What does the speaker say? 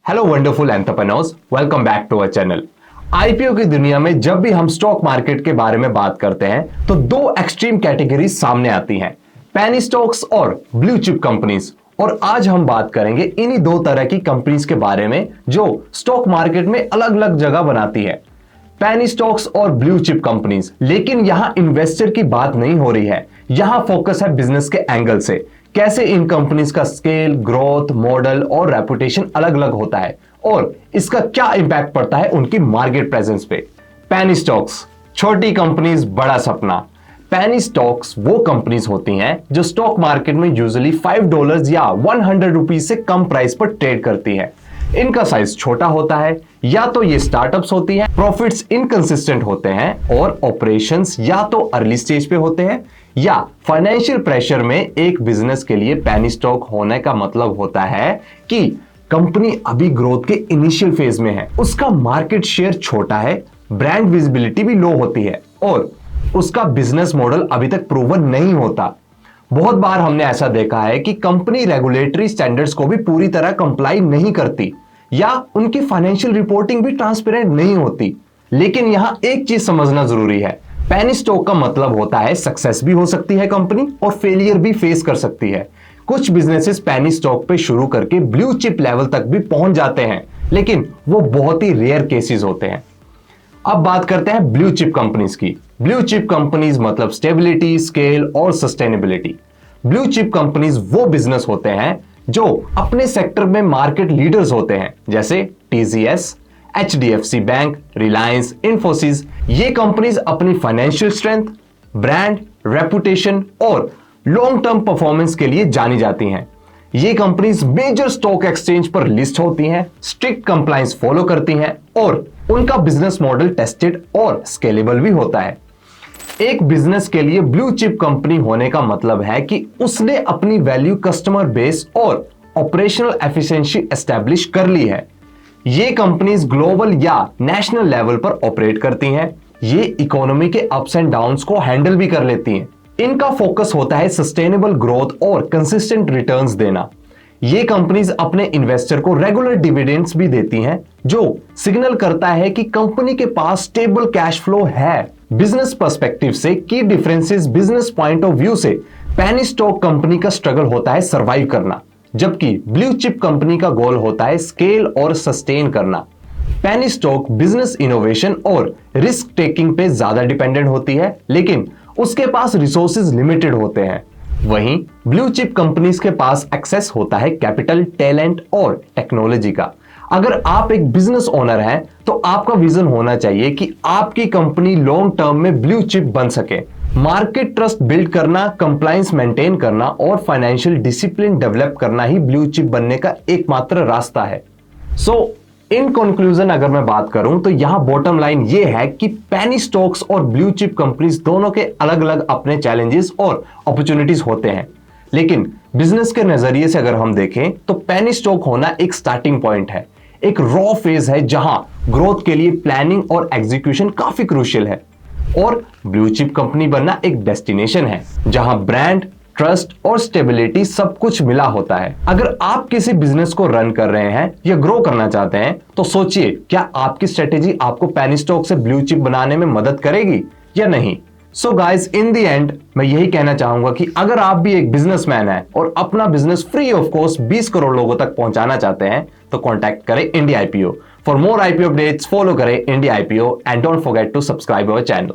Hello wonderful entrepreneurs, welcome back to our channel. IPO की दुनिया में जब भी हम स्टॉक मार्केट के बारे में बात करते हैं तो दो एक्सट्रीम कैटेगरी सामने आती हैं, पेनी स्टॉक्स और ब्लू चिप कंपनीज। और आज हम बात करेंगे इन्हीं दो तरह की कंपनीज के बारे में जो स्टॉक मार्केट में अलग अलग जगह बनाती है, पेनी स्टॉक्स और ब्लू चिप कंपनीज। लेकिन यहां इन्वेस्टर की बात नहीं हो रही है, यहां फोकस है बिजनेस के एंगल से, कैसे इन कंपनीज का स्केल, ग्रोथ, मॉडल और रेपुटेशन अलग अलग होता है और इसका क्या इंपैक्ट पड़ता है उनकी मार्केट प्रेजेंस पे। पेनी स्टॉक्स, छोटी कंपनीज बड़ा सपना। पेनी स्टॉक्स वो कंपनीज होती हैं जो स्टॉक मार्केट में यूजुअली $5 या ₹100 से कम प्राइस पर ट्रेड करती हैं। इनका साइज छोटा होता है, या तो ये स्टार्टअप्स होती हैं, प्रॉफिट्स इनकंसिस्टेंट होते हैं और ऑपरेशंस या तो अर्ली स्टेज पे होते हैं या फाइनेंशियल प्रेशर में। एक बिजनेस के लिए पेनी स्टॉक होने का मतलब होता है कि कंपनी अभी ग्रोथ के इनिशियल फेज में है, उसका मार्केट शेयर छोटा है, ब्रांड विजिबिलिटी भी लो होती है और उसका बिजनेस मॉडल अभी तक प्रूवन नहीं होता। बहुत बार हमने ऐसा देखा है कि कंपनी रेगुलेटरी स्टैंडर्ड्स को भी पूरी तरह कंप्लाई नहीं करती या उनकी फाइनेंशियल रिपोर्टिंग भी ट्रांसपेरेंट नहीं होती। लेकिन यहां एक चीज समझना जरूरी है, पेनी स्टॉक का मतलब होता है सक्सेस भी हो सकती है कंपनी और फेलियर भी फेस कर सकती है। कुछ बिजनेसेस पेनी स्टॉक पे शुरू करके ब्लू चिप लेवल तक भी पहुंच जाते हैं, लेकिन वो बहुत ही रेयर केसेस होते हैं। अब बात करते हैं ब्लू चिप कंपनीज की। ब्लू चिप कंपनीज मतलब स्टेबिलिटी, स्केल और सस्टेनेबिलिटी। ब्लू चिप कंपनीज वो बिजनेस होते हैं जो अपने सेक्टर में मार्केट लीडर्स होते हैं, जैसे TCS, HDFC bank, Reliance, Infosys. ये कंपनीज अपनी फाइनेंशियल स्ट्रेंथ, ब्रांड, रेपुटेशन और लॉन्ग टर्म परफॉर्मेंस के लिए जानी जाती हैं। ये कंपनीज मेजर स्टॉक एक्सचेंज पर लिस्ट होती हैं, स्ट्रिक्ट कंप्लायंस फॉलो करती हैं और उनका बिजनेस मॉडल टेस्टेड और स्केलेबल भी होता है। एक बिजनेस के लिए ब्लू चिप कंपनी होने का मतलब है कि उसने अपनी वैल्यू, कस्टमर बेस और ऑपरेशनल एफिशिएंसी एस्टैब्लिश कर ली है। ये कंपनीज ग्लोबल या नेशनल लेवल पर ऑपरेट करती हैं। ये इकोनॉमी के अप्स एंड डाउन्स को हैंडल भी कर लेती हैं। इनका फोकस होता है सस्टेनेबल ग्रोथ और कंसिस्टेंट रिटर्न्स देना। ये कंपनीज अपने इन्वेस्टर को रेगुलर डिविडेंड्स भी देती हैं, जो सिग्नल करता है कि कंपनी के पास स्टेबल कैश फ्लो है। बिजनेस पर्सपेक्टिव से की differences, business point of view से पेनी स्टॉक कंपनी का स्ट्रगल होता है सरवाइव करना, जबकि ब्लू चिप कंपनी का गोल होता है स्केल और सस्टेन करना। पेनी स्टॉक बिजनेस इनोवेशन और रिस्क टेकिंग पे ज्यादा डिपेंडेंट होती है, लेकिन उसके पास रिसोर्सेज लिमिटेड होते हैं। वहीं ब्लू चिप कंपनीज के पास एक्सेस होता है कैपिटल, टैलेंट और टेक्नोलॉजी का। अगर आप एक बिजनेस ओनर हैं तो आपका विजन होना चाहिए कि आपकी कंपनी लॉन्ग टर्म में ब्लू चिप बन सके। मार्केट ट्रस्ट बिल्ड करना, कंप्लायंस मेंटेन करना और फाइनेंशियल डिसिप्लिन डेवलप करना ही ब्लू चिप बनने का एकमात्र रास्ता है। इन कंक्लूजन अगर मैं बात करूं तो यहां बॉटम लाइन ये है कि पेनी स्टॉक्स और ब्लू चिप कंपनीज दोनों के अलग अलग अपने चैलेंजेस और अपॉर्चुनिटीज होते हैं। लेकिन बिजनेस के नजरिए से अगर हम देखें तो पेनी स्टॉक होना एक स्टार्टिंग पॉइंट है, एक रॉ फेज है जहां ग्रोथ के लिए प्लानिंग और एग्जीक्यूशन काफी क्रूशियल है, और ब्लू चिप कंपनी बनना एक डेस्टिनेशन है जहां ब्रांड, ट्रस्ट और स्टेबिलिटी सब कुछ मिला होता है। अगर आप किसी बिजनेस को रन कर रहे हैं या ग्रो करना चाहते हैं तो सोचिए, क्या आपकी स्ट्रेटेजी आपको पेनी स्टॉक से ब्लू चिप बनाने में मदद करेगी या नहीं। So guys, in the end मैं यही कहना चाहूंगा कि अगर आप भी एक बिजनेसमैन हैं और अपना business free of cost 20 crore लोगों तक पहुंचाना चाहते हैं तो कॉन्टैक्ट करें India IPO. For more IPO updates follow करें India IPO and don't forget to subscribe our channel.